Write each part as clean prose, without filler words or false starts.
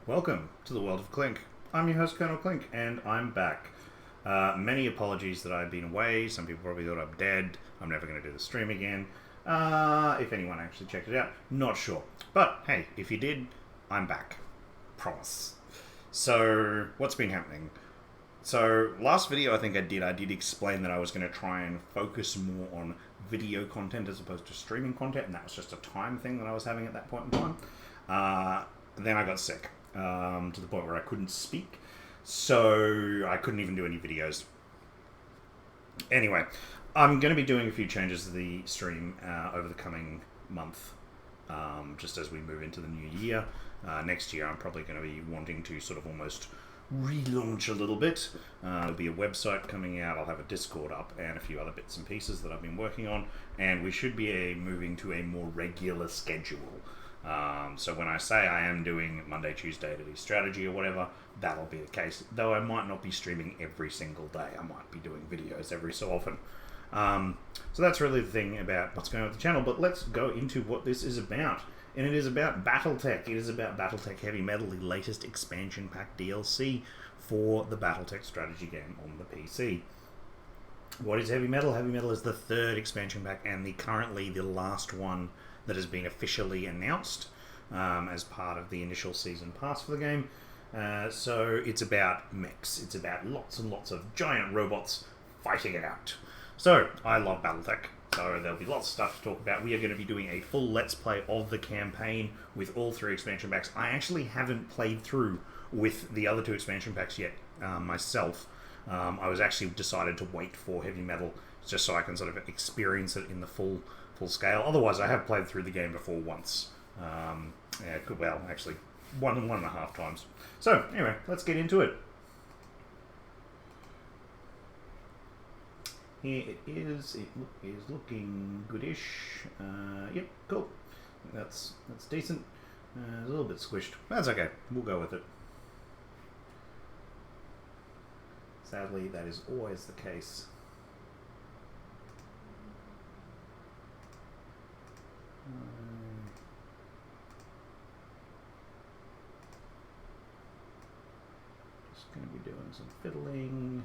Welcome to the World of Klink. I'm your host, Colonel Klink, and I'm back. Many apologies that I've been away. Some people probably thought I'm dead. I'm never going to do the stream again. If anyone actually checked it out, not sure. But hey, if you did, I'm back. Promise. So, what's been happening? So, last video I think I did explain that I was going to try and focus more on video content as opposed to streaming content, and that was just a time thing that I was having at that point in time. Then I got sick, to the point where I couldn't speak, so I couldn't even do any videos. Anyway, I'm going to be doing a few changes to the stream over the coming month, just as we move into the new year. Next year I'm probably going to be wanting to sort of almost relaunch a little bit. There'll be a website coming out, I'll have a Discord up, and a few other bits and pieces that I've been working on, and we should be moving to a more regular schedule. So when I say I am doing Monday, Tuesday to do strategy or whatever, that'll be the case. Though I might not be streaming every single day. I might be doing videos every so often. So that's really the thing about what's going on with the channel. But let's go into what this is about. And it is about Battletech. It is about Battletech Heavy Metal, the latest expansion pack DLC for the Battletech strategy game on the PC. What is Heavy Metal? Heavy Metal is the third expansion pack and currently the last one that has been officially announced as part of the initial season pass for the game. So it's about mechs. It's about lots and lots of giant robots fighting it out. So I love Battletech. So there'll be lots of stuff to talk about. We are going to be doing a full Let's Play of the campaign with all three expansion packs. I actually haven't played through with the other two expansion packs yet myself. I was actually decided to wait for Heavy Metal just so I can sort of experience it in the full scale. Otherwise, I have played through the game before once. Well, actually, one and a half times. So, anyway, let's get into it. Here it is. It is looking goodish. Yep, cool. That's decent. It's a little bit squished. That's okay. We'll go with it. Sadly, that is always the case. Just going to be doing some fiddling.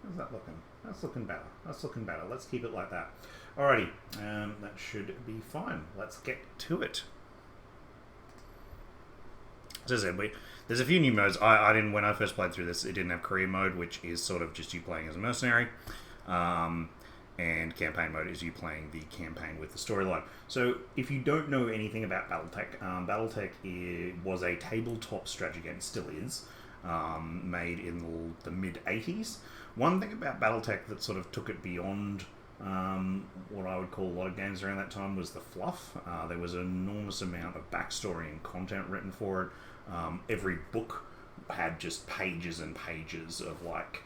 How's that looking? That's looking better. That's looking better. Let's keep it like that. Alrighty, that should be fine. Let's get to it. As I said, there's a few new modes. I didn't, when I first played through this, it didn't have career mode, which is sort of just you playing as a mercenary. And campaign mode is you playing the campaign with the storyline. So if you don't know anything about Battletech, Battletech was a tabletop strategy game, still is, made in the mid-80s. One thing about Battletech that sort of took it beyond what I would call a lot of games around that time was the fluff. There was an enormous amount of backstory and content written for it. Every book had just pages and pages of like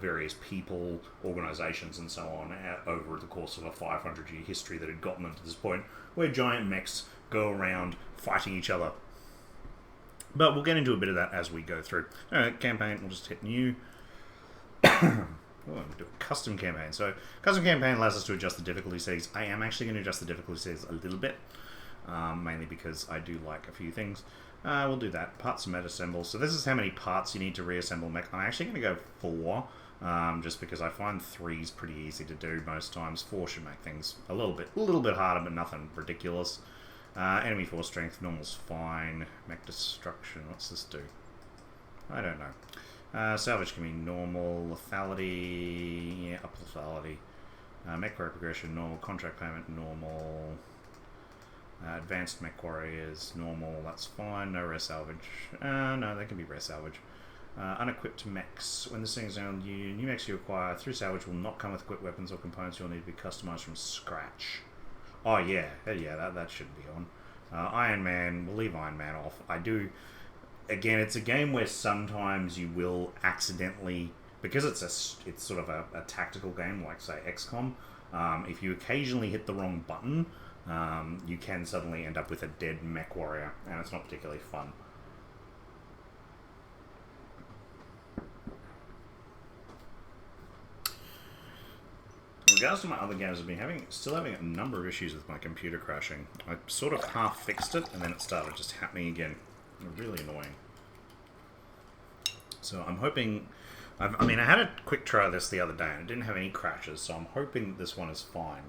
various people, organizations, and so on over the course of a 500-year history that had gotten them to this point where giant mechs go around fighting each other. But we'll get into a bit of that as we go through. Alright, campaign, we'll just hit new. I'm going to do a custom campaign. So, custom campaign allows us to adjust the difficulty settings. I am actually going to adjust the difficulty settings a little bit, mainly because I do like a few things. We'll do that. Parts and assemble. So this is how many parts you need to reassemble mech. I'm actually going to go 4, just because I find 3 is pretty easy to do most times. 4 should make things a little bit harder, but nothing ridiculous. Enemy force strength, normal's fine. Mech destruction, what's this do? I don't know. Salvage can be normal. Lethality, yeah, up lethality. Mech progression, normal. Contract payment, normal. Advanced Mechwarriors, normal, that's fine. No rare salvage. No, they can be rare salvage. Unequipped mechs. When this thing is down, new mechs you acquire through salvage will not come with equipped weapons or components. You'll need to be customized from scratch. Oh yeah, that should be on. Iron Man, we'll leave Iron Man off. I do. Again, it's a game where sometimes you will accidentally, because it's sort of a tactical game like say XCOM. If you occasionally hit the wrong button, you can suddenly end up with a dead mech warrior, and it's not particularly fun. regards to my other games I've been still having a number of issues with my computer crashing. I sort of half fixed it, and then it started just happening again. Really annoying. So I'm hoping... I mean, I had a quick try of this the other day, and it didn't have any crashes, so I'm hoping this one is fine.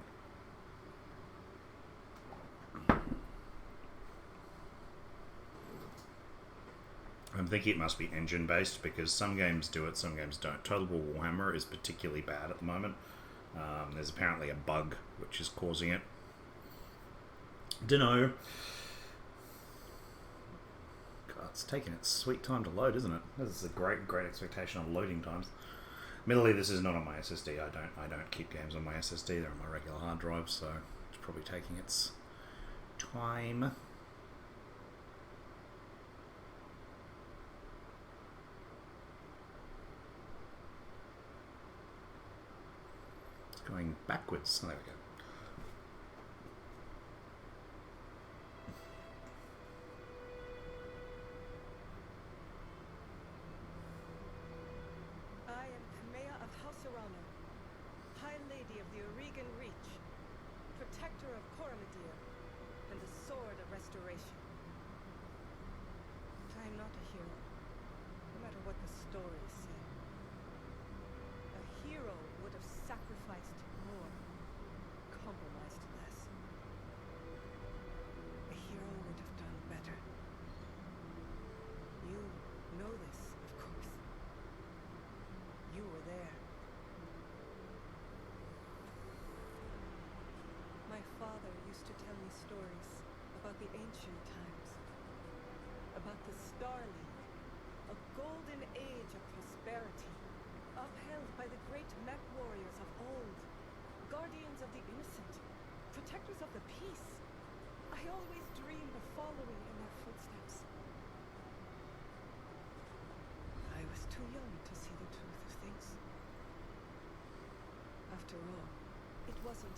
I'm thinking it must be engine-based, because some games do it, some games don't. Total War Warhammer is particularly bad at the moment. There's apparently a bug which is causing it. Dunno. God, it's taking its sweet time to load, isn't it? This is a great expectation on loading times. Admittedly, this is not on my SSD. I don't keep games on my SSD. They're on my regular hard drive, so it's probably taking its time. Going backwards. Oh, there we go. I am Kamea of House Arana, High Lady of the Oregon Reach, Protector of Coromedere, and the Sword of Restoration. I am not a hero, no matter what the stories say. A hero would have sacrificed more, compromised less. A hero would have done better. You know this, of course. You were there. My father used to tell me stories about the ancient times, about the Star League, a golden age of prosperity, upheld by the great Mechwarriors of old, guardians of the innocent, protectors of the peace. I always dreamed of following in their footsteps. I was too young to see the truth of things. After all, it wasn't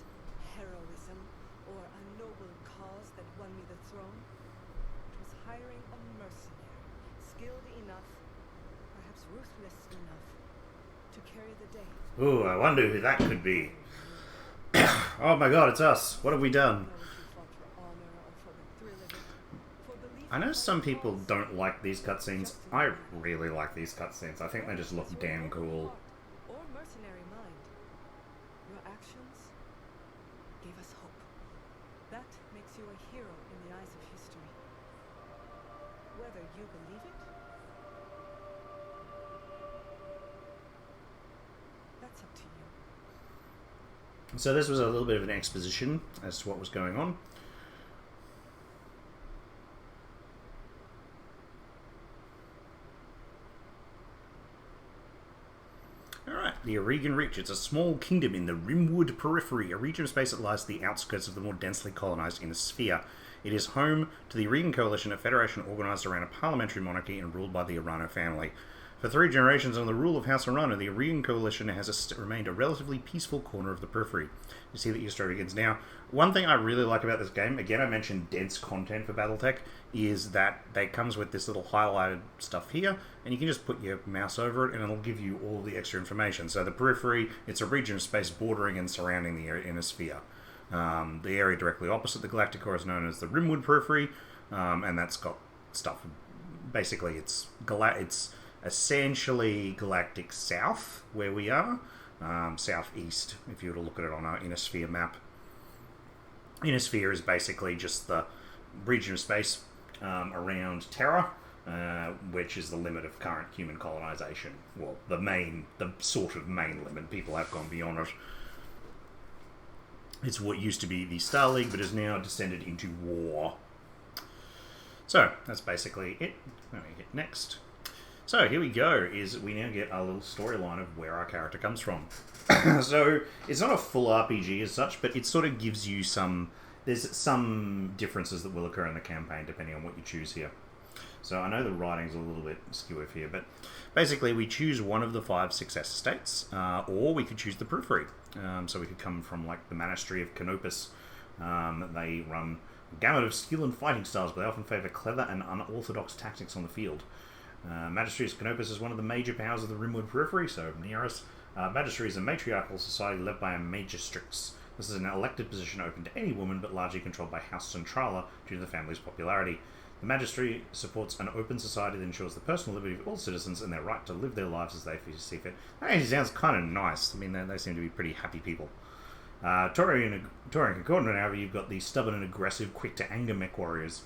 heroism or a noble cause that won me the throne. It was hiring a mercenary, skilled enough, perhaps ruthless enough, to carry the day. Ooh, I wonder who that could be. Oh my god, it's us. What have we done? I know some people don't like these cutscenes. I really like these cutscenes. I think they just look damn cool. Or mercenary mind. Your actions gave us hope. That makes you a hero in the eyes of history. Whether you believe it, that's up to you. So this was a little bit of an exposition as to what was going on. Alright, the Oregon Reach. It's a small kingdom in the Rimwood periphery, a region of space that lies at the outskirts of the more densely colonized inner sphere. It is home to the Oregon Coalition, a federation organized around a parliamentary monarchy and ruled by the Arano family. For 3 generations under the rule of House Arano, the Oregon Coalition has remained a relatively peaceful corner of the periphery. You see that your story begins now. One thing I really like about this game, again I mentioned dense content for Battletech, is that it comes with this little highlighted stuff here, and you can just put your mouse over it and it'll give you all the extra information. So the periphery, it's a region of space bordering and surrounding the inner sphere. The area directly opposite the galactic core is known as the Rimwood periphery, and that's got stuff. Basically, it's essentially galactic south, where we are. Southeast, if you were to look at it on our inner sphere map. Inner sphere is basically just the region of space around Terra, which is the limit of current human colonization. Well, the sort of main limit. People have gone beyond it. It's what used to be the Star League, but is now descended into war. So, that's basically it. Let me hit next. So, here we go, we now get our little storyline of where our character comes from. So, it's not a full RPG as such, but it sort of gives you there's some differences that will occur in the campaign depending on what you choose here. So, I know the writing's a little bit skew here, but basically we choose one of the 5 success states, or we could choose the periphery. So we could come from, like, the Monastery of Canopus. They run a gamut of skill and fighting styles, but they often favour clever and unorthodox tactics on the field. Magistrates Canopus is one of the major powers of the Rimwood periphery, so near us. Magistracy is a matriarchal society led by a magistrix. This is an elected position open to any woman, but largely controlled by House Centrala due to the family's popularity. The magistracy supports an open society that ensures the personal liberty of all citizens and their right to live their lives as they see fit. That actually sounds kind of nice. I mean, they seem to be pretty happy people. Tory and Concordant, however, you've got the stubborn and aggressive, quick-to-anger Mechwarriors.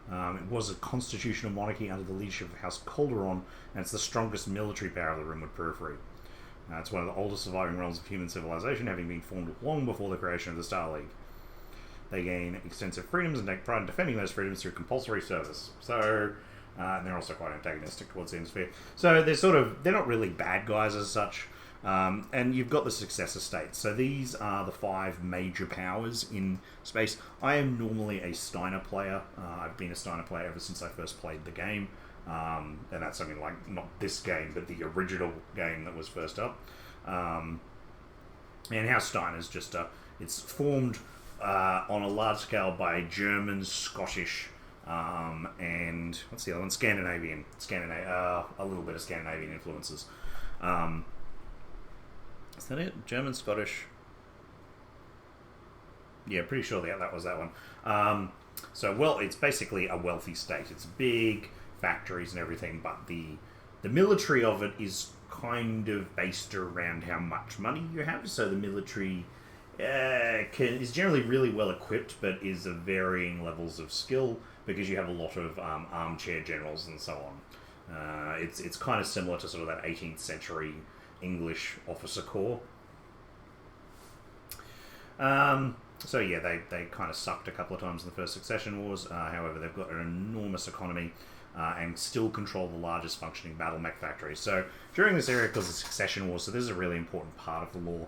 It was a constitutional monarchy under the leadership of House Calderon, and it's the strongest military power of the Rimwood periphery. It's one of the oldest surviving realms of human civilization, having been formed long before the creation of the Star League. They gain extensive freedoms and take pride in defending those freedoms through compulsory service. So, and they're also quite antagonistic towards the Hemisphere. So they're not really bad guys as such. And you've got the successor states. So these are the 5 major powers in space. I am normally a Steiner player. I've been a Steiner player ever since I first played the game. And that's something like, not this game, but the original game that was first up. And House Steiner's just, it's formed on a large scale by German, Scottish, and what's the other one? Scandinavian. A little bit of Scandinavian influences. Is that it? German, Scottish. Yeah, pretty sure that was that one. So, it's basically a wealthy state. It's big, factories and everything, but the military of it is kind of based around how much money you have. So the military is generally really well equipped, but is of varying levels of skill because you have a lot of armchair generals and so on. It's kind of similar to sort of that 18th century English officer corps. So yeah, they kind of sucked a couple of times in the first succession wars. However, they've got an enormous economy and still control the largest functioning battle mech factories. So during this era, because of the succession wars, so this is a really important part of the law.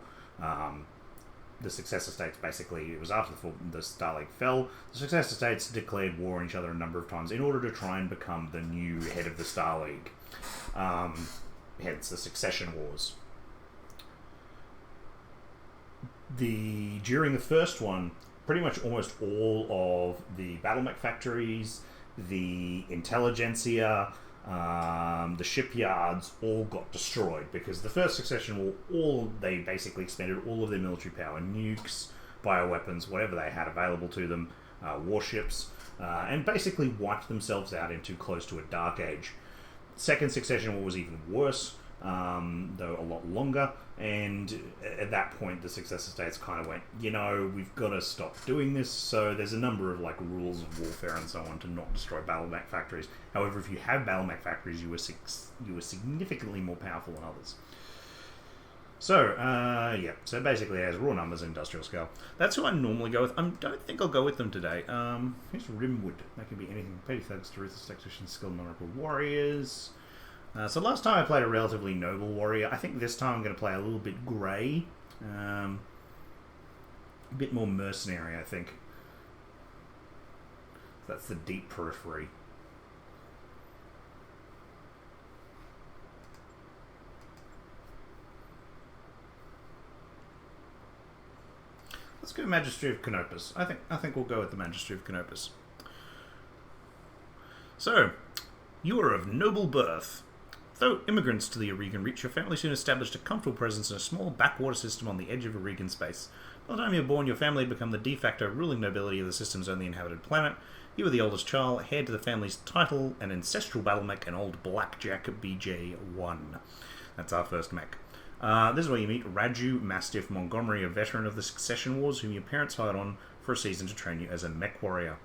The successor states basically, it was after the Star League fell, the successor states declared war on each other a number of times in order to try and become the new head of the Star League. Hence the succession wars. During the first one, pretty much almost all of the battle mech factories, the intelligentsia, the shipyards all got destroyed because the first succession war, they basically expended all of their military power, nukes, bioweapons, whatever they had available to them, warships, and basically wiped themselves out into close to a dark age. Second succession war was even worse, though a lot longer, and at that point the successor states kind of went, we've got to stop doing this. So there's a number of rules of warfare and so on to not destroy battle mech factories. However, if you have battle mech factories, you were significantly more powerful than others. So so basically it has raw numbers and industrial scale. That's who I normally go with. I don't think I'll go with them today. Here's Rimwood. That could be anything. Petty thugs, ruthless tacticians, skilled non-local warriors. So last time I played a relatively noble warrior. I think this time I'm going to play a little bit grey. A bit more mercenary, I think. That's the deep periphery. Let's go Magistracy of Canopus. I think we'll go with the Magistracy of Canopus. So, you are of noble birth. Though immigrants to the Aurigan Reach, your family soon established a comfortable presence in a small backwater system on the edge of Aurigan space. By the time you were born, your family had become the de facto ruling nobility of the system's only inhabited planet. You were the oldest child, heir to the family's title, an ancestral battle mech, and old Blackjack BJ-1. That's our first mech. This is where you meet Raju Mastiff Montgomery, a veteran of the Succession Wars, whom your parents hired on for a season to train you as a mech warrior.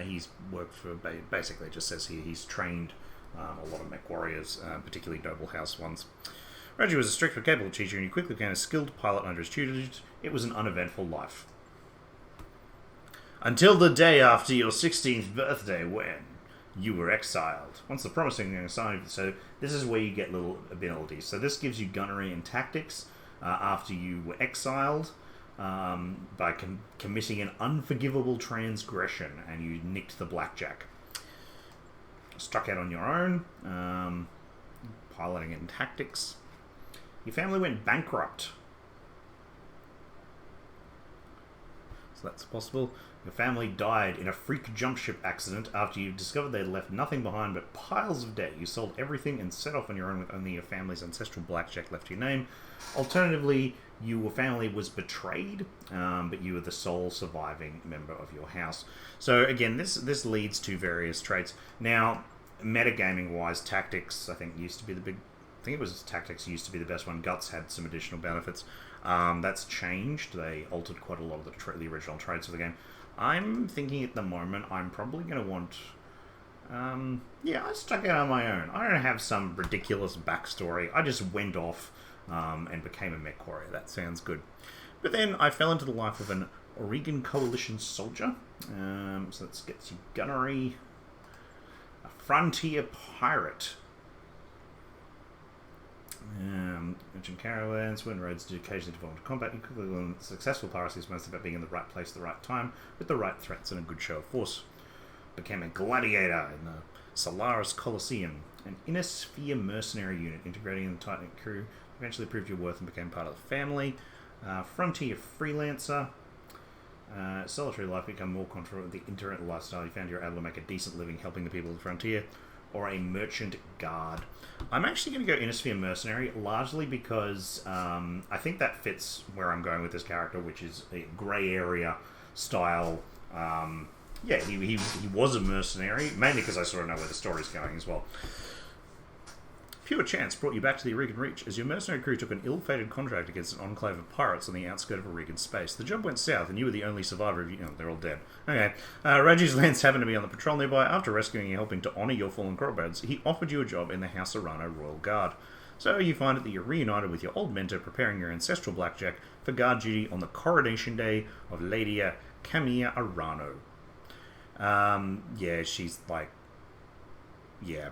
He's worked for, basically it just says here, he's trained a lot of mech warriors, particularly noble house ones. Raju was a strict but capable teacher, and he quickly became a skilled pilot under his tutelage. It was an uneventful life. Until the day after your 16th birthday, when you were exiled. Once the promising assignment, so this is where you get little abilities. So this gives you gunnery and tactics after you were exiled. By committing an unforgivable transgression, and you nicked the Blackjack. Struck out on your own, piloting and tactics. Your family went bankrupt. So that's possible. Your family died in a freak jump ship accident after you discovered they had left nothing behind but piles of debt. You sold everything and set off on your own with only your family's ancestral blackjack left to your name. Alternatively, your family was betrayed, but you were the sole surviving member of your house. So again, this leads to various traits. Now, metagaming wise, tactics I think used to be the big. I think it was tactics used to be the best one. Guts had some additional benefits. That's changed. They altered quite a lot of the original traits of the game. I'm thinking at the moment I'm probably going to want... yeah, I stuck out on my own. I don't have some ridiculous backstory. I just went off and became a Mechwarrior. That sounds good. But then I fell into the life of an Oregon Coalition soldier. So that gets you gunnery. A frontier pirate. Mentioned caravans, when roads do occasionally devolve into combat, you quickly learn that successful piracy is mostly about being in the right place at the right time, with the right threats and a good show of force. Became a gladiator in the Solaris Coliseum, an inner sphere mercenary unit integrating in the tight-knit crew, eventually proved your worth and became part of the family. Frontier freelancer. Solitary life become more comfortable with the internet lifestyle. You found you're able to make a decent living helping the people of the frontier. Or a merchant guard. I'm actually going to go Inner Sphere Mercenary, largely because I think that fits where I'm going with this character, which is a grey area style. Yeah, he was a mercenary, mainly because I sort of know where the story's going as well. Pure chance brought you back to the Oregon Reach as your mercenary crew took an ill-fated contract against an enclave of pirates on the outskirts of Oregon space. The job went south, and you were the only survivor of you. Oh, they're all dead. Okay. Raji's Lance happened to be on the patrol nearby. After rescuing you, helping to honour your fallen comrades, he offered you a job in the House Arano Royal Guard. So you find it that you're reunited with your old mentor, preparing your ancestral blackjack for guard duty on the coronation day of Lady Camilla Arano. Yeah, she's like... Yeah...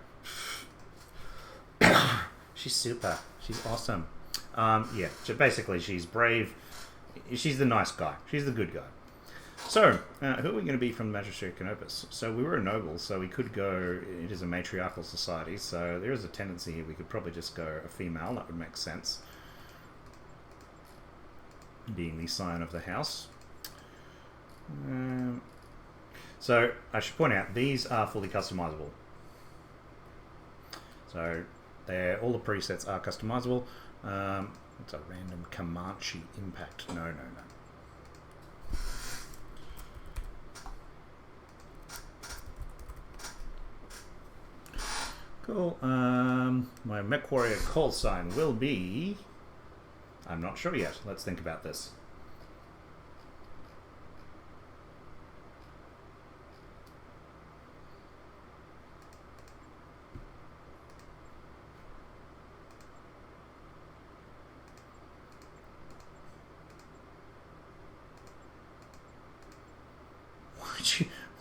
She's super. She's awesome. Yeah, so basically she's brave. She's the nice guy. She's the good guy. So, who are we going to be from the Magistrate Canopus? So we were a noble, so we could go... It is a matriarchal society, so there is a tendency here we could probably just go a female. That would make sense. Being the scion of the house. So, I should point out, these are fully customizable. So... all the presets are customizable. It's a random Comanche impact. No. Cool. My Mechwarrior call sign will be... I'm not sure yet. Let's think about this.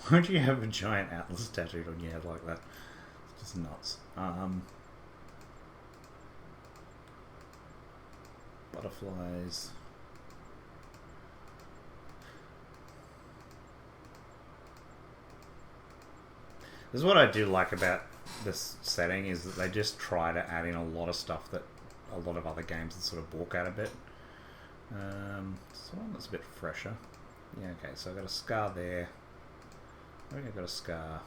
Why'd you have a giant atlas tattooed on your head like that? It's just nuts. Butterflies. This is what I do like about this setting, is that they just try to add in a lot of stuff that a lot of other games that sort of balk at a bit. So one that's a bit fresher. Yeah, okay, so I've got a scar there. I think I've got a scar.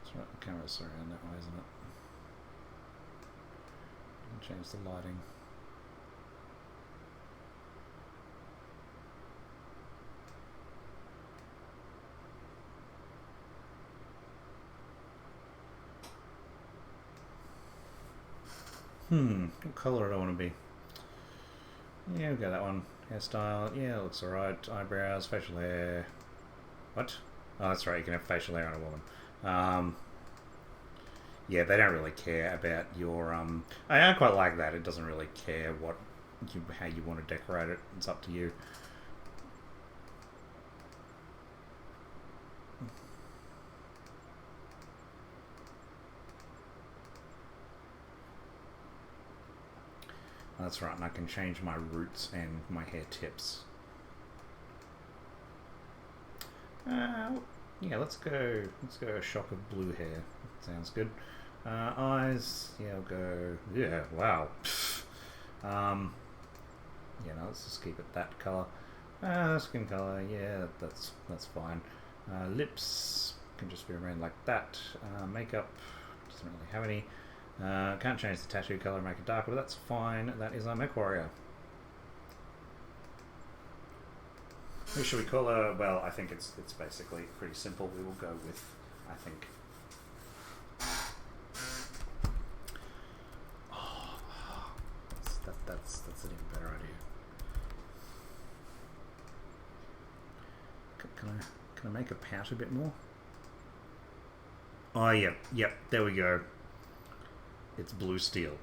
That's right, the camera's around that way, isn't it? Change the lighting. What colour do I want to be? Yeah, we'll go that one. Hairstyle, yeah, it looks alright. Eyebrows, facial hair. What? Oh, that's right, you can have facial hair on a woman. Yeah, they don't really care about your... I quite like that. It doesn't really care how you want to decorate it. It's up to you. That's right, and I can change my roots and my hair tips. Yeah, let's go a shock of blue hair. Sounds good. Eyes, yeah, I'll go. Yeah, wow. Yeah, no, let's just keep it that colour. Skin colour, yeah, that's fine. Lips can just be remain like that. Makeup doesn't really have any. Can't change the tattoo colour, make it darker, but that's fine. That is our Mechwarrior. Who should we call her? Well, I think it's basically pretty simple. We will go with, I think. That's an even better idea. Can I make her pout a bit more? Oh, yep, there we go. It's blue steel.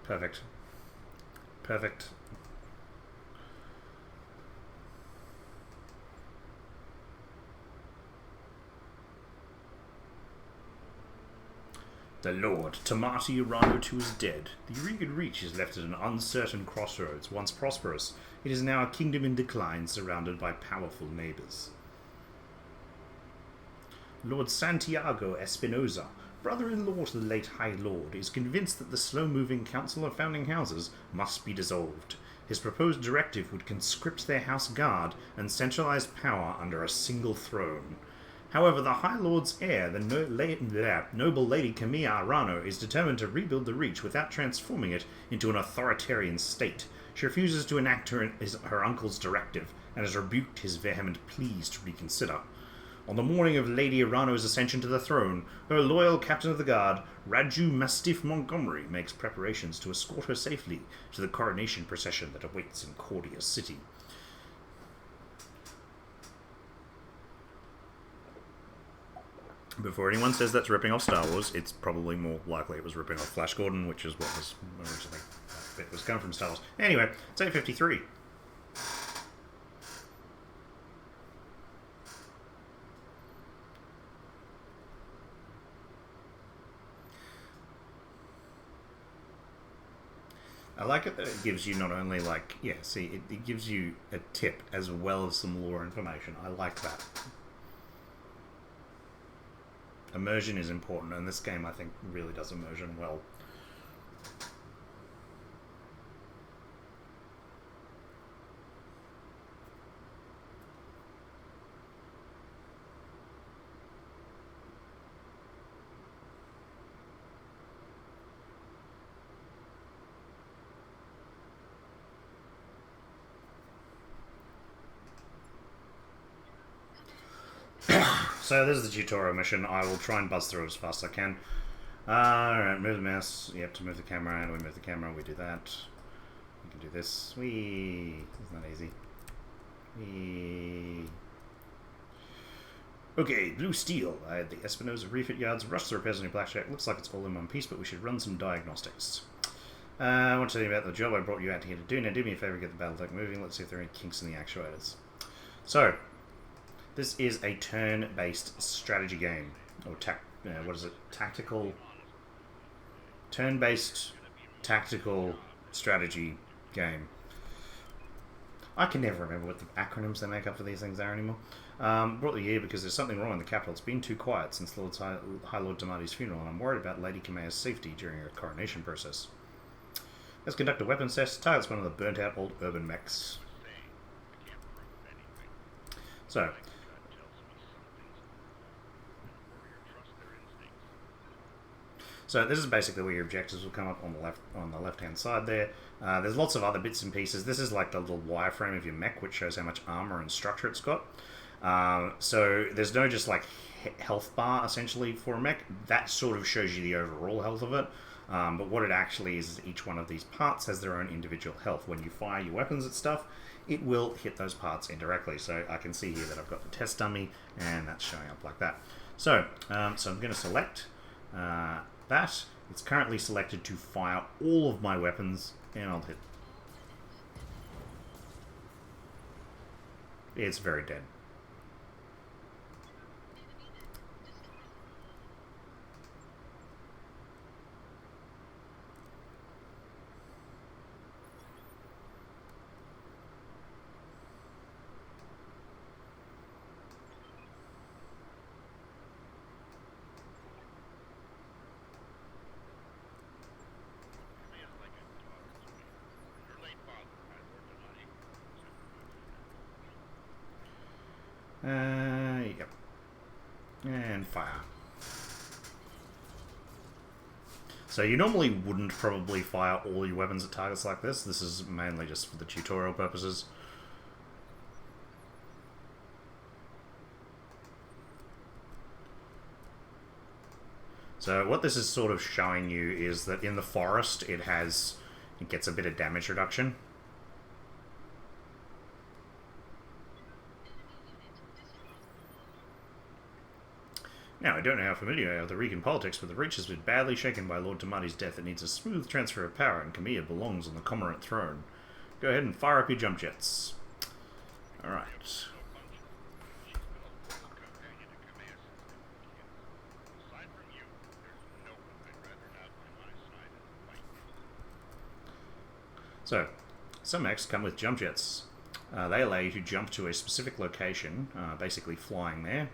Perfect. Perfect. The Lord, Tamati Urano II is dead. The Eureka Reach is left at an uncertain crossroads. Once prosperous, it is now a kingdom in decline, surrounded by powerful neighbours. Lord Santiago Espinosa, brother-in-law to the late High Lord, is convinced that the slow-moving Council of Founding Houses must be dissolved. His proposed directive would conscript their house guard and centralise power under a single throne. However, the High Lord's heir, the noble Lady Camilla Arano, is determined to rebuild the Reach without transforming it into an authoritarian state. She refuses to enact her uncle's directive, and has rebuked his vehement pleas to reconsider. On the morning of Lady Arano's ascension to the throne, her loyal captain of the guard, Raju Mastiff Montgomery, makes preparations to escort her safely to the coronation procession that awaits in Cordia City. Before anyone says that's ripping off Star Wars, it's probably more likely it was ripping off Flash Gordon, which is what was originally that bit was coming from Star Wars. Anyway, it's 8:53. I like it that it gives you not only it gives you a tip as well as some lore information. I like that. Immersion is important, and this game, I think, really does immersion well. So this is the tutorial mission. I will try and buzz through as fast as I can. Alright, move the mouse. Yep, to move the camera. How do we move the camera? We do that. We can do this. Whee! Isn't that easy? Whee! Okay, blue steel. I had the Espinosa refit yards. Rush the repairs on your blackjack. Looks like it's all in one piece, but we should run some diagnostics. I want to tell you about the job I brought you out here to do. Now do me a favor, get the Battletech moving. Let's see if there are any kinks in the actuators. So, this is a turn-based strategy game, or what is it? Tactical. Turn-based tactical strategy game. I can never remember what the acronyms they make up for these things are anymore. Brought you here because there's something wrong in the capital. It's been too quiet since High Lord Damati's funeral, and I'm worried about Lady Camilla's safety during her coronation process. Let's conduct a weapons test. Target's one of the burnt-out old urban mechs. So this is basically where your objectives will come up on the left-hand side there. There's lots of other bits and pieces. This is like the little wireframe of your mech, which shows how much armor and structure it's got. So there's no just like health bar essentially for a mech. That sort of shows you the overall health of it. But what it actually is each one of these parts has their own individual health. When you fire your weapons at stuff, it will hit those parts indirectly. So I can see here that I've got the test dummy, and that's showing up like that. So, I'm going to select that. It's currently selected to fire all of my weapons, and I'll hit. It's very dead. Yep. And fire. So you normally wouldn't probably fire all your weapons at targets like this. This is mainly just for the tutorial purposes. So what this is sort of showing you is that in the forest it gets a bit of damage reduction. Now, I don't know how familiar you are with the Rican politics, but the Reach has been badly shaken by Lord Tamati's death. It needs a smooth transfer of power, and Camilla belongs on the Cormorant throne. Go ahead and fire up your jump jets. Alright. So, some mechs come with jump jets. They allow you to jump to a specific location, basically flying there.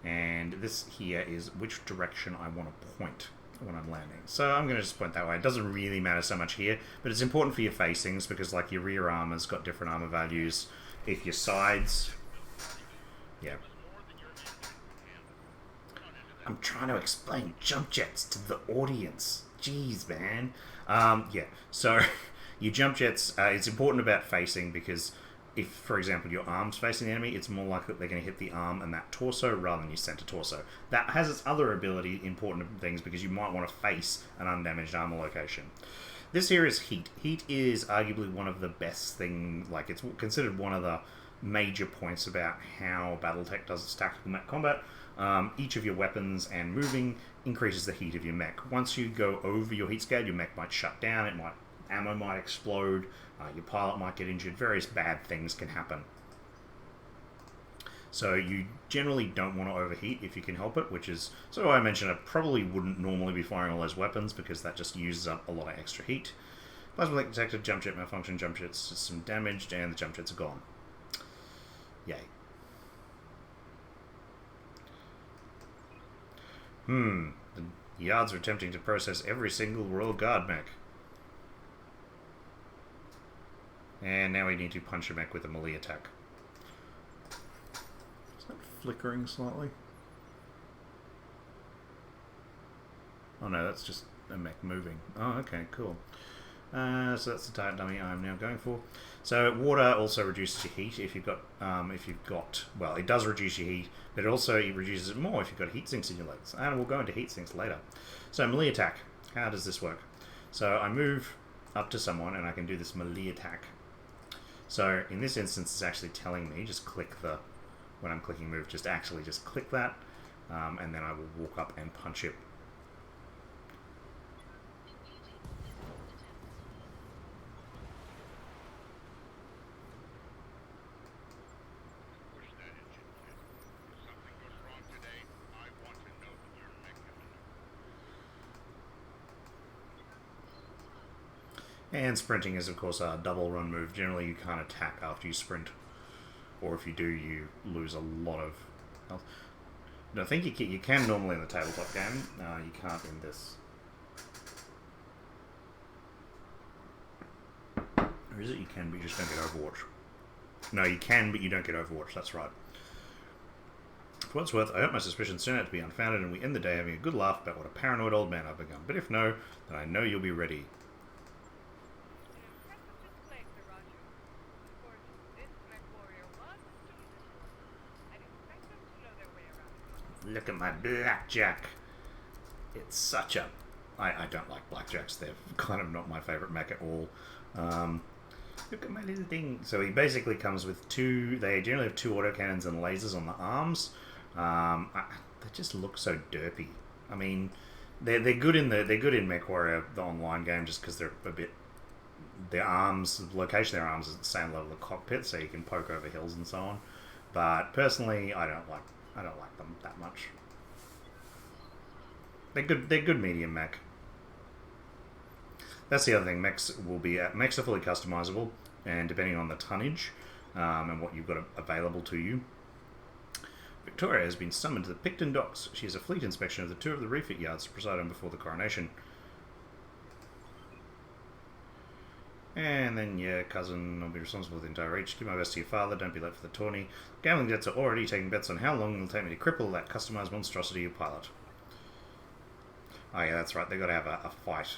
And this here is which direction I want to point when I'm landing. So I'm going to just point that way. It doesn't really matter so much here, but it's important for your facings because like your rear armor's got different armor values. If your sides... Yeah. I'm trying to explain jump jets to the audience. Jeez, man. Yeah, so your jump jets, it's important about facing because if, for example, your arm's facing the enemy, it's more likely that they're going to hit the arm and that torso rather than your center torso. That has its other ability, important things, because you might want to face an undamaged armor location. This here is heat. Heat is arguably one of the best things, like it's considered one of the major points about how Battletech does its tactical mech combat. Each of your weapons and moving increases the heat of your mech. Once you go over your heat scale, your mech might shut down, ammo might explode, your pilot might get injured, various bad things can happen. So you generally don't want to overheat if you can help it, which is, so I mentioned I probably wouldn't normally be firing all those weapons because that just uses up a lot of extra heat. Plasma leak detected, jump jet malfunction, jump jet system damaged, and the jump jets are gone. Yay. The yards are attempting to process every single Royal Guard mech. And now we need to punch a mech with a melee attack. Is that flickering slightly? Oh no, that's just a mech moving. Oh, okay, cool. So that's the target dummy I'm now going for. So water also reduces your heat if you've got, well, it does reduce your heat, but it also reduces it more if you've got heat sinks in your legs. And we'll go into heat sinks later. So melee attack. How does this work? So I move up to someone and I can do this melee attack. So in this instance, it's actually telling me just click the, when I'm clicking move, just click that, and then I will walk up and punch it. And sprinting is, of course, a double run move. Generally, you can't attack after you sprint. Or if you do, you lose a lot of health. I think you can normally in the tabletop game. You can't in this. Or is it you can, but you just don't get Overwatch? No, you can, but you don't get Overwatch. That's right. For what it's worth, I hope my suspicions turn out to be unfounded and we end the day having a good laugh about what a paranoid old man I've become. But if no, then I know you'll be ready. Look at my blackjack. It's such a... I don't like blackjacks. They're kind of not my favourite mech at all. Look at my little thing. So he basically comes with two... They generally have two autocannons and lasers on the arms. They just look so derpy. I mean, they're good in Mechwarrior, the online game, just because they're a bit... Their arms, the location of their arms is at the same level of the cockpit, so you can poke over hills and so on. But personally, I don't like them that much. They're good medium mech. That's the other thing. Mechs are fully customizable, and depending on the tonnage and what you've got available to you. Victoria has been summoned to the Picton docks. She has a fleet inspection of the two of the refit yards to preside on before the coronation. And then your cousin will be responsible for the entire reach. Give my best to your father. Don't be late for the tourney. Gambling debts are already taking bets on how long it'll take me to cripple that customized monstrosity you pilot. Oh yeah, that's right. They've got to have a fight.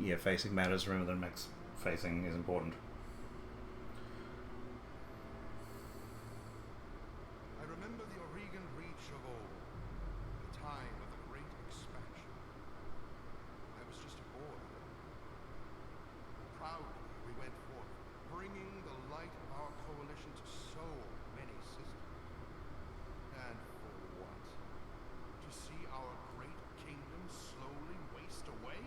Yeah, facing matters. Remember that mechs facing is important. I remember the Oregon reach of old, the time of the great expansion. I was just a boy. Proudly we went forth, bringing the light of our coalition to so many systems. And for what? To see our great kingdom slowly waste away?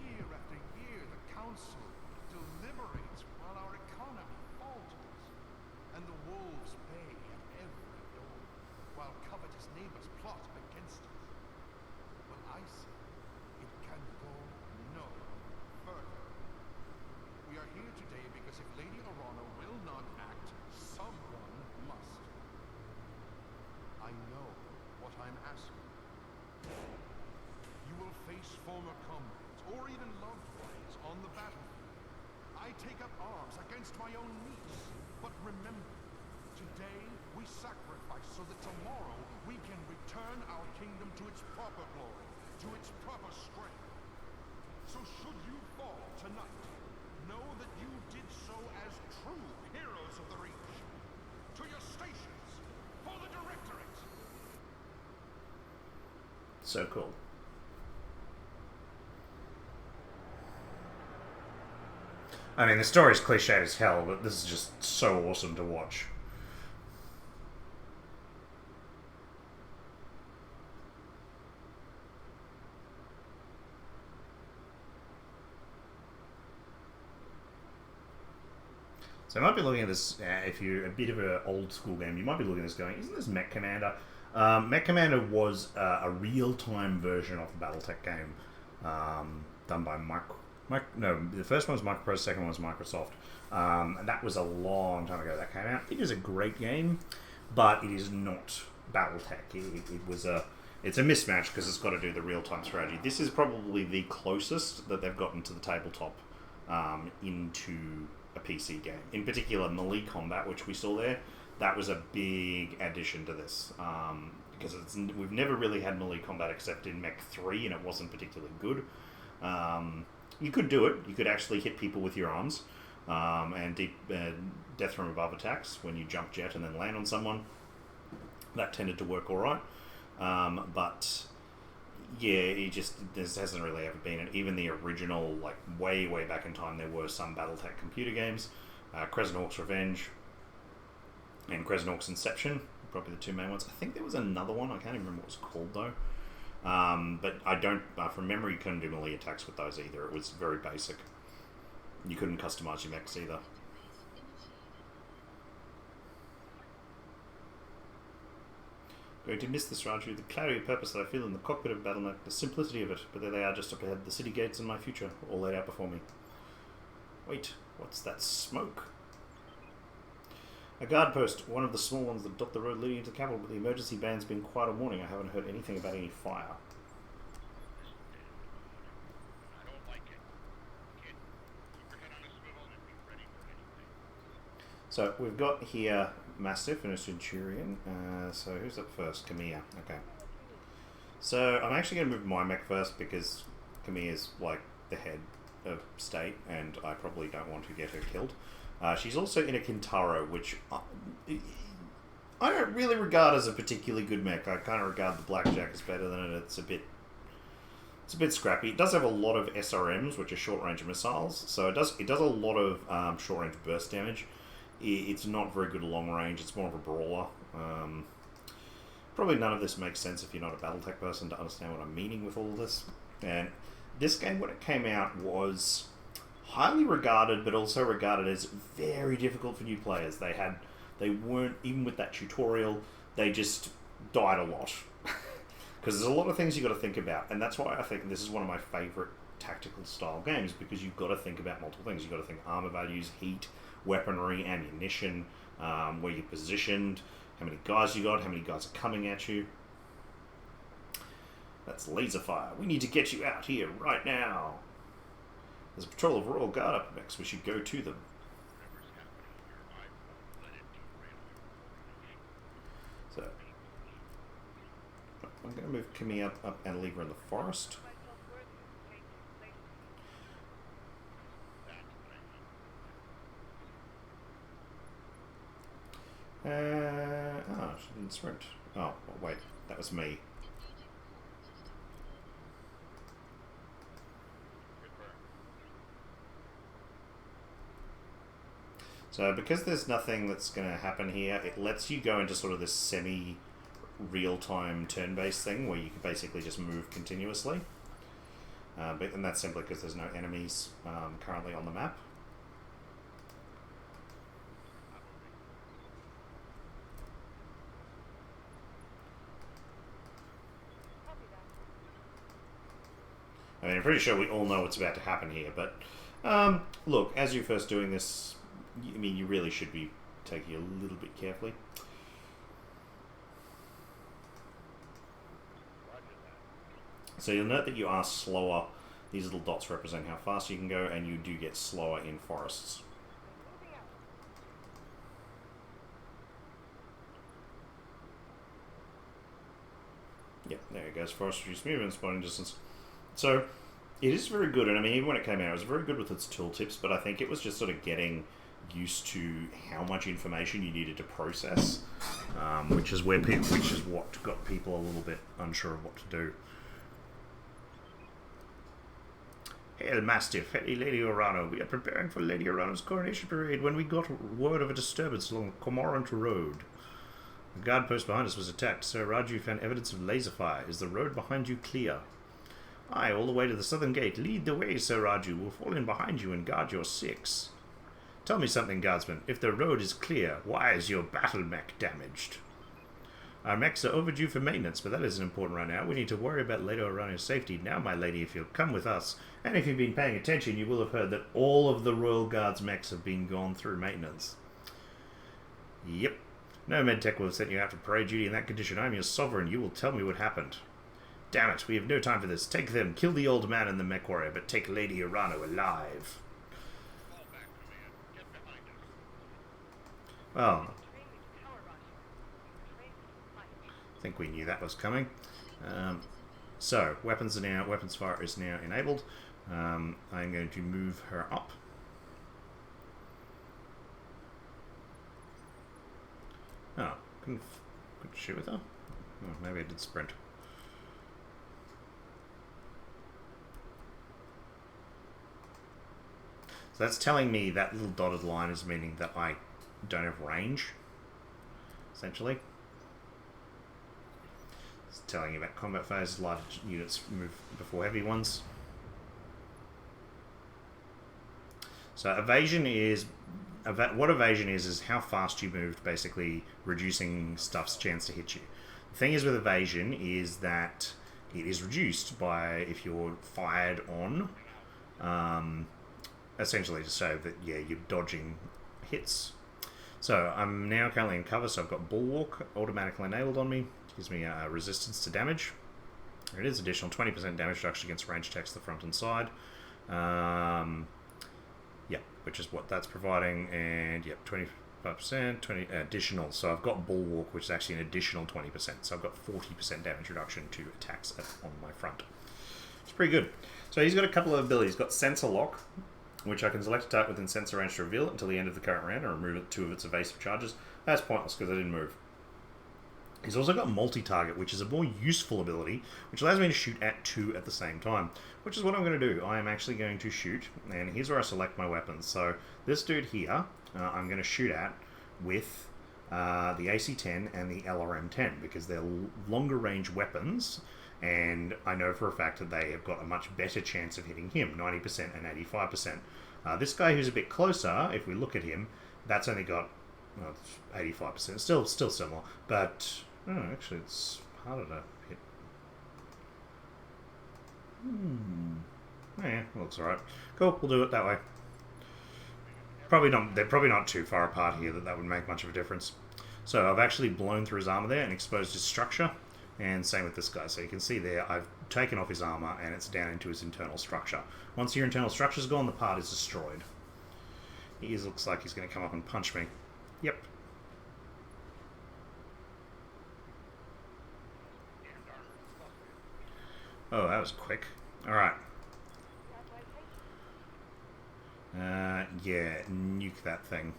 Year after year, the council deliberates while our economy falters, and the wolves bay at every door, while covetous neighbors plot against us. Well, I say, it can go no further. We are here today because if Lady Arana will not act, someone must. I know what I'm asking. You will face former comrades, or even loved ones, on the battlefield. I take up arms against my own niece. But remember, today we sacrifice so that tomorrow we can return our kingdom to its proper glory, to its proper strength. So should you fall tonight, know that you did so as true heroes of the Reach. To your stations, for the Directorate! So cool. I mean, the story's cliche as hell, but this is just so awesome to watch. So I might be looking at this, if you're a bit of an old school game, you might be looking at this going, isn't this Mech Commander? Mech Commander was a real-time version of the Battletech game, done by the first one was Microprose, the second one was Microsoft. And that was a long time ago that came out. It is a great game, but it is not Battletech. It's a mismatch because it's got to do the real-time strategy. This is probably the closest that they've gotten to the tabletop into a PC game. In particular, melee combat, which we saw there, that was a big addition to this. Because we've never really had melee combat except in Mech 3, and it wasn't particularly good. You could do it. You could actually hit people with your arms, and deep death from above attacks when you jump jet and then land on someone. That tended to work alright. But yeah, this hasn't really ever been. And even the original, like way back in time, there were some BattleTech computer games, Crescent Hawk's Revenge and Crescent Hawk's Inception, probably the two main ones. I think there was another one. I can't even remember what it was called though. But I don't, from memory, you couldn't do melee attacks with those either. It was very basic. You couldn't customize your mechs either. Going to miss this round through the clarity of purpose that I feel in the cockpit of BattleNet, the simplicity of it, but there they are just up ahead, the city gates and my future, all laid out before me. Wait, what's that smoke? A guard post, one of the small ones that dot the road leading into the capital, but the emergency ban's been quite a warning. I haven't heard anything about any fire. I don't like it. Kid, keep your head on a swivel and be ready for anything. So we've got here Mastiff and a Centurion. So who's up first? Camilla. Okay. So I'm actually going to move my mech first because Camilla's like the head of state and I probably don't want to get her killed. She's also in a Kintaro, which I don't really regard as a particularly good mech. I kind of regard the Blackjack as better than it. It's a bit scrappy. It does have a lot of SRMs, which are short-range missiles. So it does a lot of short-range burst damage. It's not very good long range. It's more of a brawler. Probably none of this makes sense if you're not a Battletech person to understand what I'm meaning with all of this. And this game, when it came out, was highly regarded, but also regarded as very difficult for new players. They weren't, even with that tutorial, they just died a lot. Because there's a lot of things you've got to think about, and that's why I think this is one of my favourite tactical style games, because you've got to think about multiple things. You've got to think armor values, heat, weaponry, ammunition, where you're positioned, how many guys you got, how many guys are coming at you. That's laser fire. We need to get you out here right now. There's a patrol of Royal Guard up next. We should go to them. So, I'm going to move Kimmy up and leave her in the forest. Oh, she didn't sprint. Oh, wait, that was me. So because there's nothing that's going to happen here, it lets you go into sort of this semi-real-time turn-based thing where you can basically just move continuously. And that's simply because there's no enemies currently on the map. I mean, I'm pretty sure we all know what's about to happen here, but look, as you're first doing this, I mean, you really should be taking it a little bit carefully. So you'll note that you are slower. These little dots represent how fast you can go, and you do get slower in forests. Yep, there it goes. Forest reduced movement, spotting distance. So it is very good, and I mean, even when it came out, it was very good with its tooltips, but I think it was just sort of getting used to how much information you needed to process, which is what got people a little bit unsure of what to do. Hail Mastiff, hail Lady Orano. We are preparing for Lady Orano's coronation parade when we got word of a disturbance along the Cormorant Road. The guard post behind us was attacked. Sir Raju found evidence of laser fire. Is the road behind you clear? Aye, all the way to the southern gate. Lead the way, Sir Raju. We'll fall in behind you and guard your six. Tell me something, guardsman. If the road is clear, why is your battle mech damaged? Our mechs are overdue for maintenance, but that isn't important right now. We need to worry about Lady Orano's safety. Now, my lady, if you'll come with us, and if you've been paying attention, you will have heard that all of the Royal Guard's mechs have been gone through maintenance. Yep. No medtech will have sent you out for parade duty in that condition. I'm your sovereign. You will tell me what happened. Damn it, we have no time for this. Take them, kill the old man and the mech warrior, but take Lady Orano alive. Well, I think we knew that was coming. So, weapons fire is now enabled. I'm going to move her up. Oh, couldn't shoot with her? Oh, maybe I did sprint. So that's telling me that little dotted line is meaning that I don't have range, essentially. It's telling you about combat phases. Light units move before heavy ones. So evasion is... what evasion is how fast you moved, basically reducing stuff's chance to hit you. The thing is with evasion is that it is reduced by if you're fired on, essentially to show that, yeah, you're dodging hits. So I'm now currently in cover, so I've got Bulwark automatically enabled on me. It gives me resistance to damage. There it is, additional 20% damage reduction against range attacks to the front and side. Yeah, which is what that's providing, and yep, 25%, 20 additional. So I've got Bulwark, which is actually an additional 20%. So I've got 40% damage reduction to attacks on my front. It's pretty good. So he's got a couple of abilities. He's got Sensor Lock, which I can select a target within sensor range to reveal it until the end of the current round and remove 2 of its evasive charges. That's pointless because I didn't move. He's also got Multi-Target, which is a more useful ability, which allows me to shoot at 2 at the same time, which is what I'm going to do. I am actually going to shoot, and here's where I select my weapons. So this dude here, I'm going to shoot at with the AC-10 and the LRM-10, because they're longer range weapons, and I know for a fact that they have got a much better chance of hitting him, 90% and 85%. This guy who's a bit closer, if we look at him, that's only got 85%. Still similar, but actually it's harder to hit. Yeah, looks alright. Cool, we'll do it that way. They're probably not too far apart here that would make much of a difference. So I've actually blown through his armor there and exposed his structure, and same with this guy. So you can see there, I've taken off his armor and it's down into his internal structure. Once your internal structure's gone, the part is destroyed. He looks like he's going to come up and punch me. Yep. Oh, that was quick. Alright. Yeah, nuke that thing.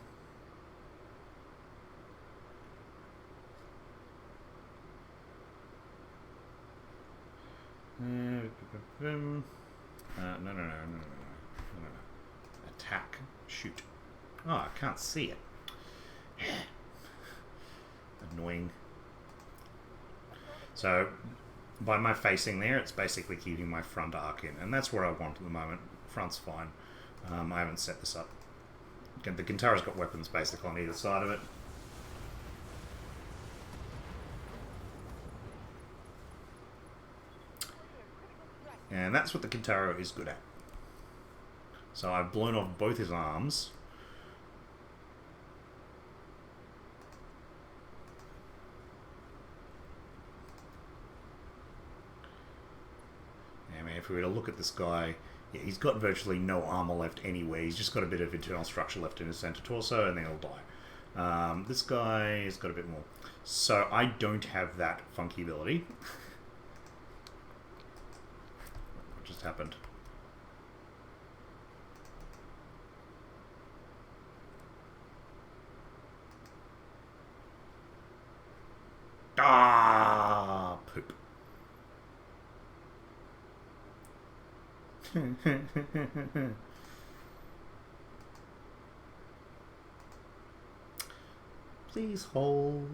No. Attack. Shoot. Oh, I can't see it. Annoying. So, by my facing there, it's basically keeping my front arc in, and that's where I want at the moment. Front's fine. I haven't set this up. The Gintara's got weapons basically on either side of it. And that's what the Gintaro is good at. So I've blown off both his arms. I mean, if we were to look at this guy, yeah, he's got virtually no armor left anyway. He's just got a bit of internal structure left in his center torso, and then he'll die. This guy has got a bit more. So I don't have that funky ability. What just happened? Ah, poop. Please hold.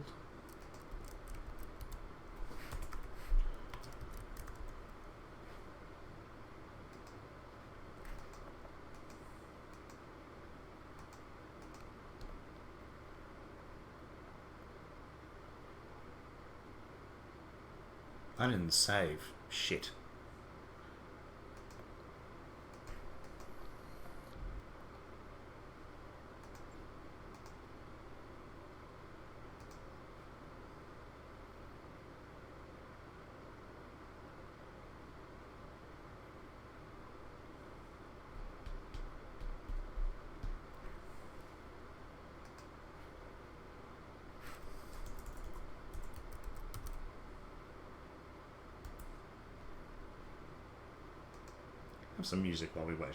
I didn't save. Shit. Have some music while we wait.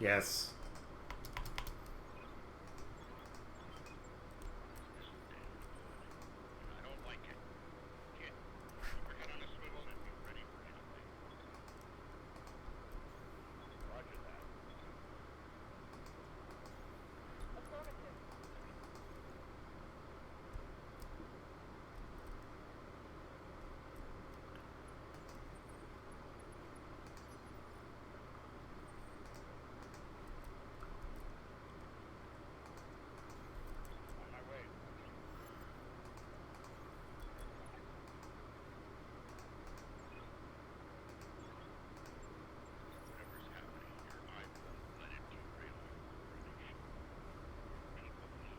Yes. I don't like it. Kid, keep your head on a swivel and be ready for something. Roger that. Affirmative. On my way. Whatever's happening here, I won't let it derail our coordination. Any position.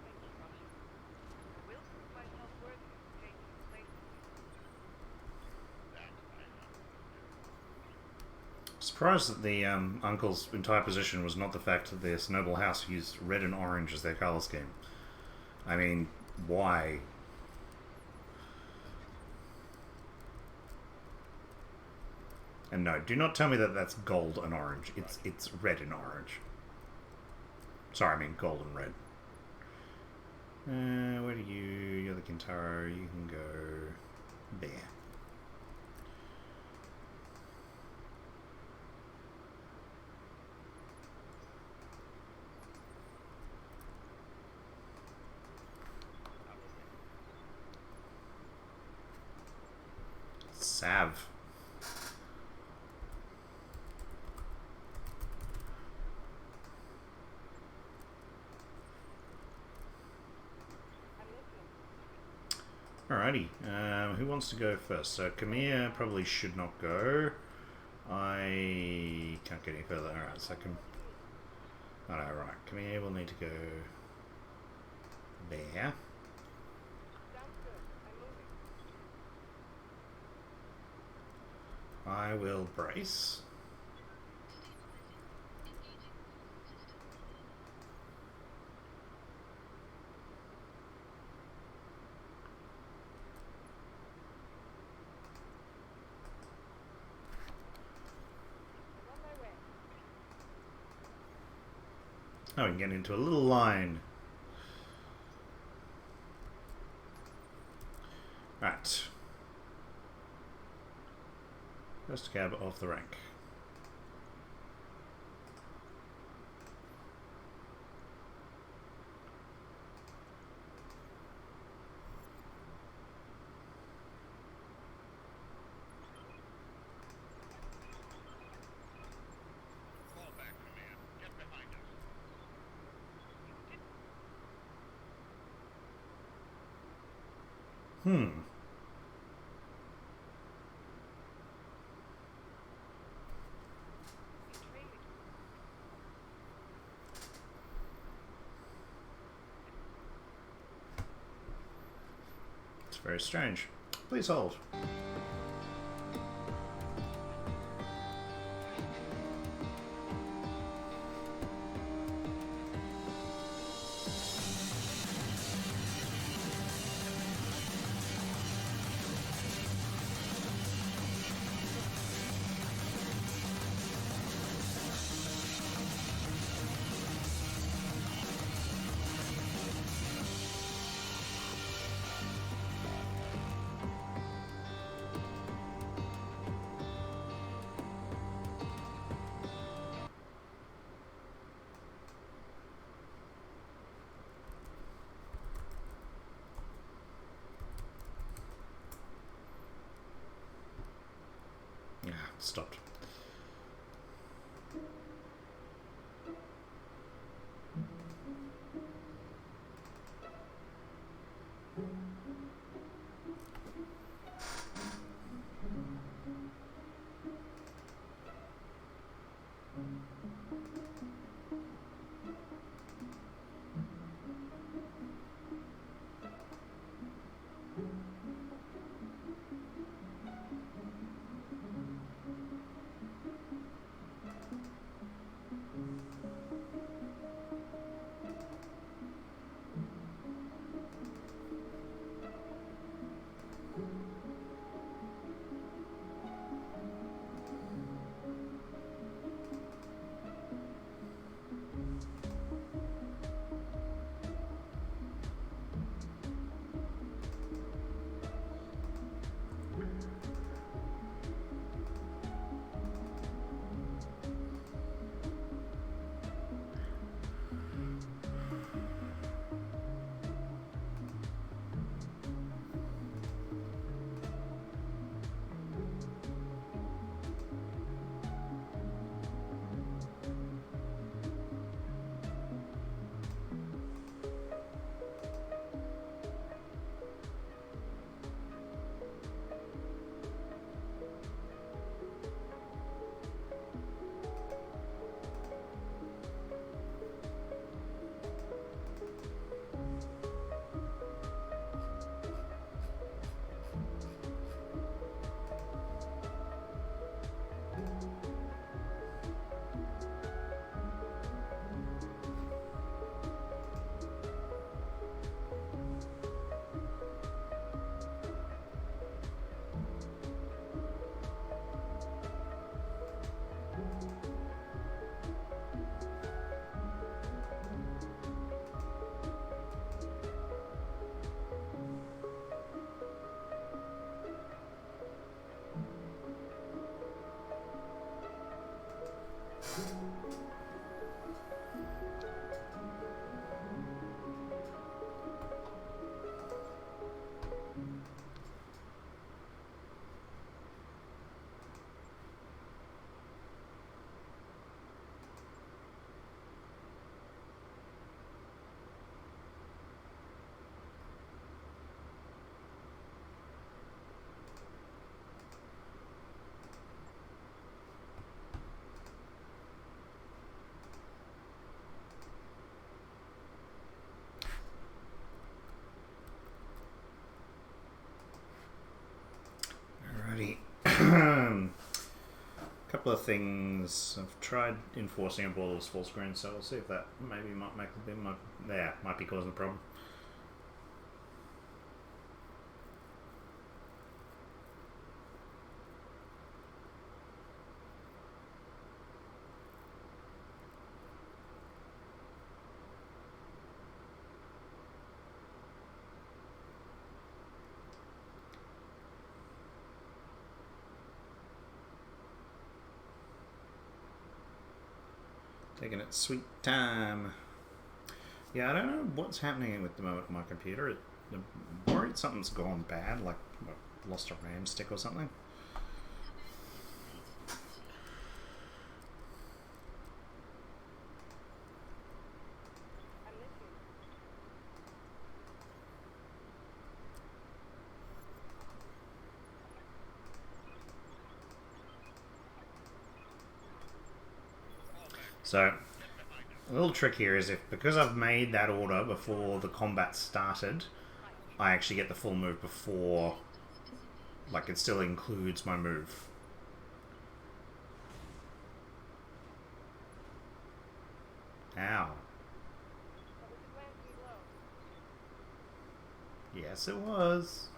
Thank you, Roger. Wilson might help Worthy take his place. That I have to do. Surprised that the uncle's entire position was not the fact that this noble house used red and orange as their color scheme. I mean, why? And no, do not tell me that that's gold and orange. It's red and orange. Sorry, I mean gold and red. Where do you... You're the Kintaro. You can go there. Sav. Alrighty, who wants to go first? So Kamir probably should not go. I can't get any further. Alright, so I can... Oh no, right. Kamir will need to go there. I will brace. Oh, we can get into a little line. Right. First cab off the rank. Fall back, command. Get behind us. It's very strange. Please hold. Yeah, stopped. Couple of things. I've tried enforcing a borderless full screen, so we'll see if that maybe might make a bit more. Yeah, might be causing a problem. Taking it sweet time. Yeah, I don't know what's happening with the moment with my computer. I'm worried something's gone bad, like lost a RAM stick or something. So, a little trick here is because I've made that order before the combat started, I actually get the full move before, like it still includes my move. Ow. Yes, it was.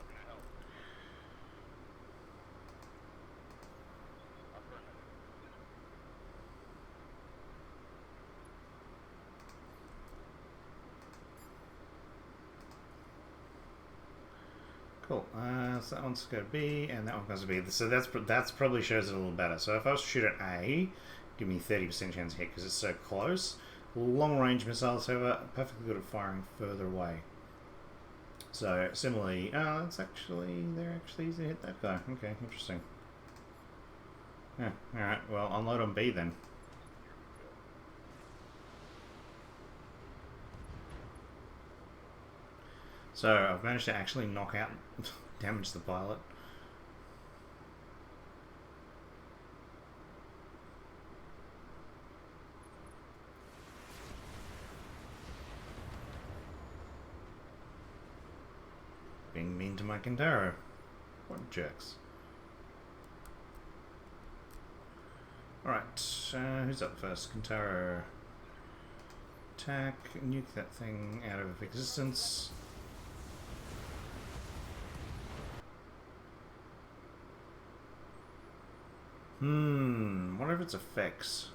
Cool. So that one's going to B, and that one goes to B. So that's probably shows it a little better. So if I was to shoot at A, give me 30% chance to hit because it's so close. Long range missiles, however, perfectly good at firing further away. So similarly, they're actually easy to hit that guy. Okay, interesting. Yeah. All right. Well, unload on B then. So I've managed to actually knock out, damage the pilot. Being mean to my Kintaro. What jerks. Alright, who's up first? Kintaro. Attack, nuke that thing out of existence. Wonder if it's effects.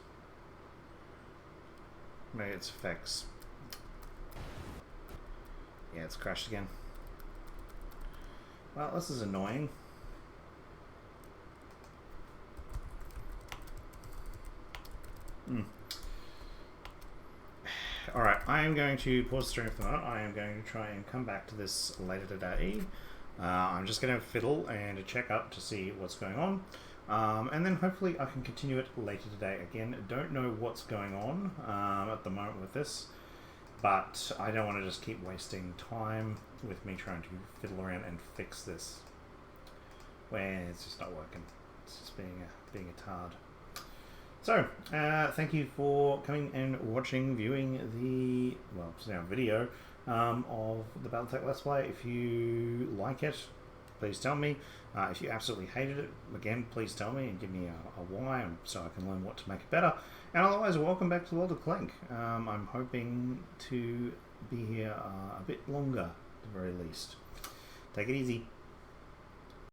Maybe it's effects. Yeah, it's crashed again. Well, this is annoying. Alright, I am going to pause the stream for the moment. I am going to try and come back to this later today. I'm just going to fiddle and check up to see what's going on. And then hopefully I can continue it later today. Again, don't know what's going on at the moment with this, but I don't want to just keep wasting time with me trying to fiddle around and fix this. Where it's just not working. It's just being a tard. So, thank you for coming and watching, viewing the, well, it's now a video of the Battletech Let's Play. If you like it, please tell me. If you absolutely hated it, again, please tell me and give me a why so I can learn what to make it better. And otherwise, welcome back to World of Klink. I'm hoping to be here a bit longer, at the very least. Take it easy.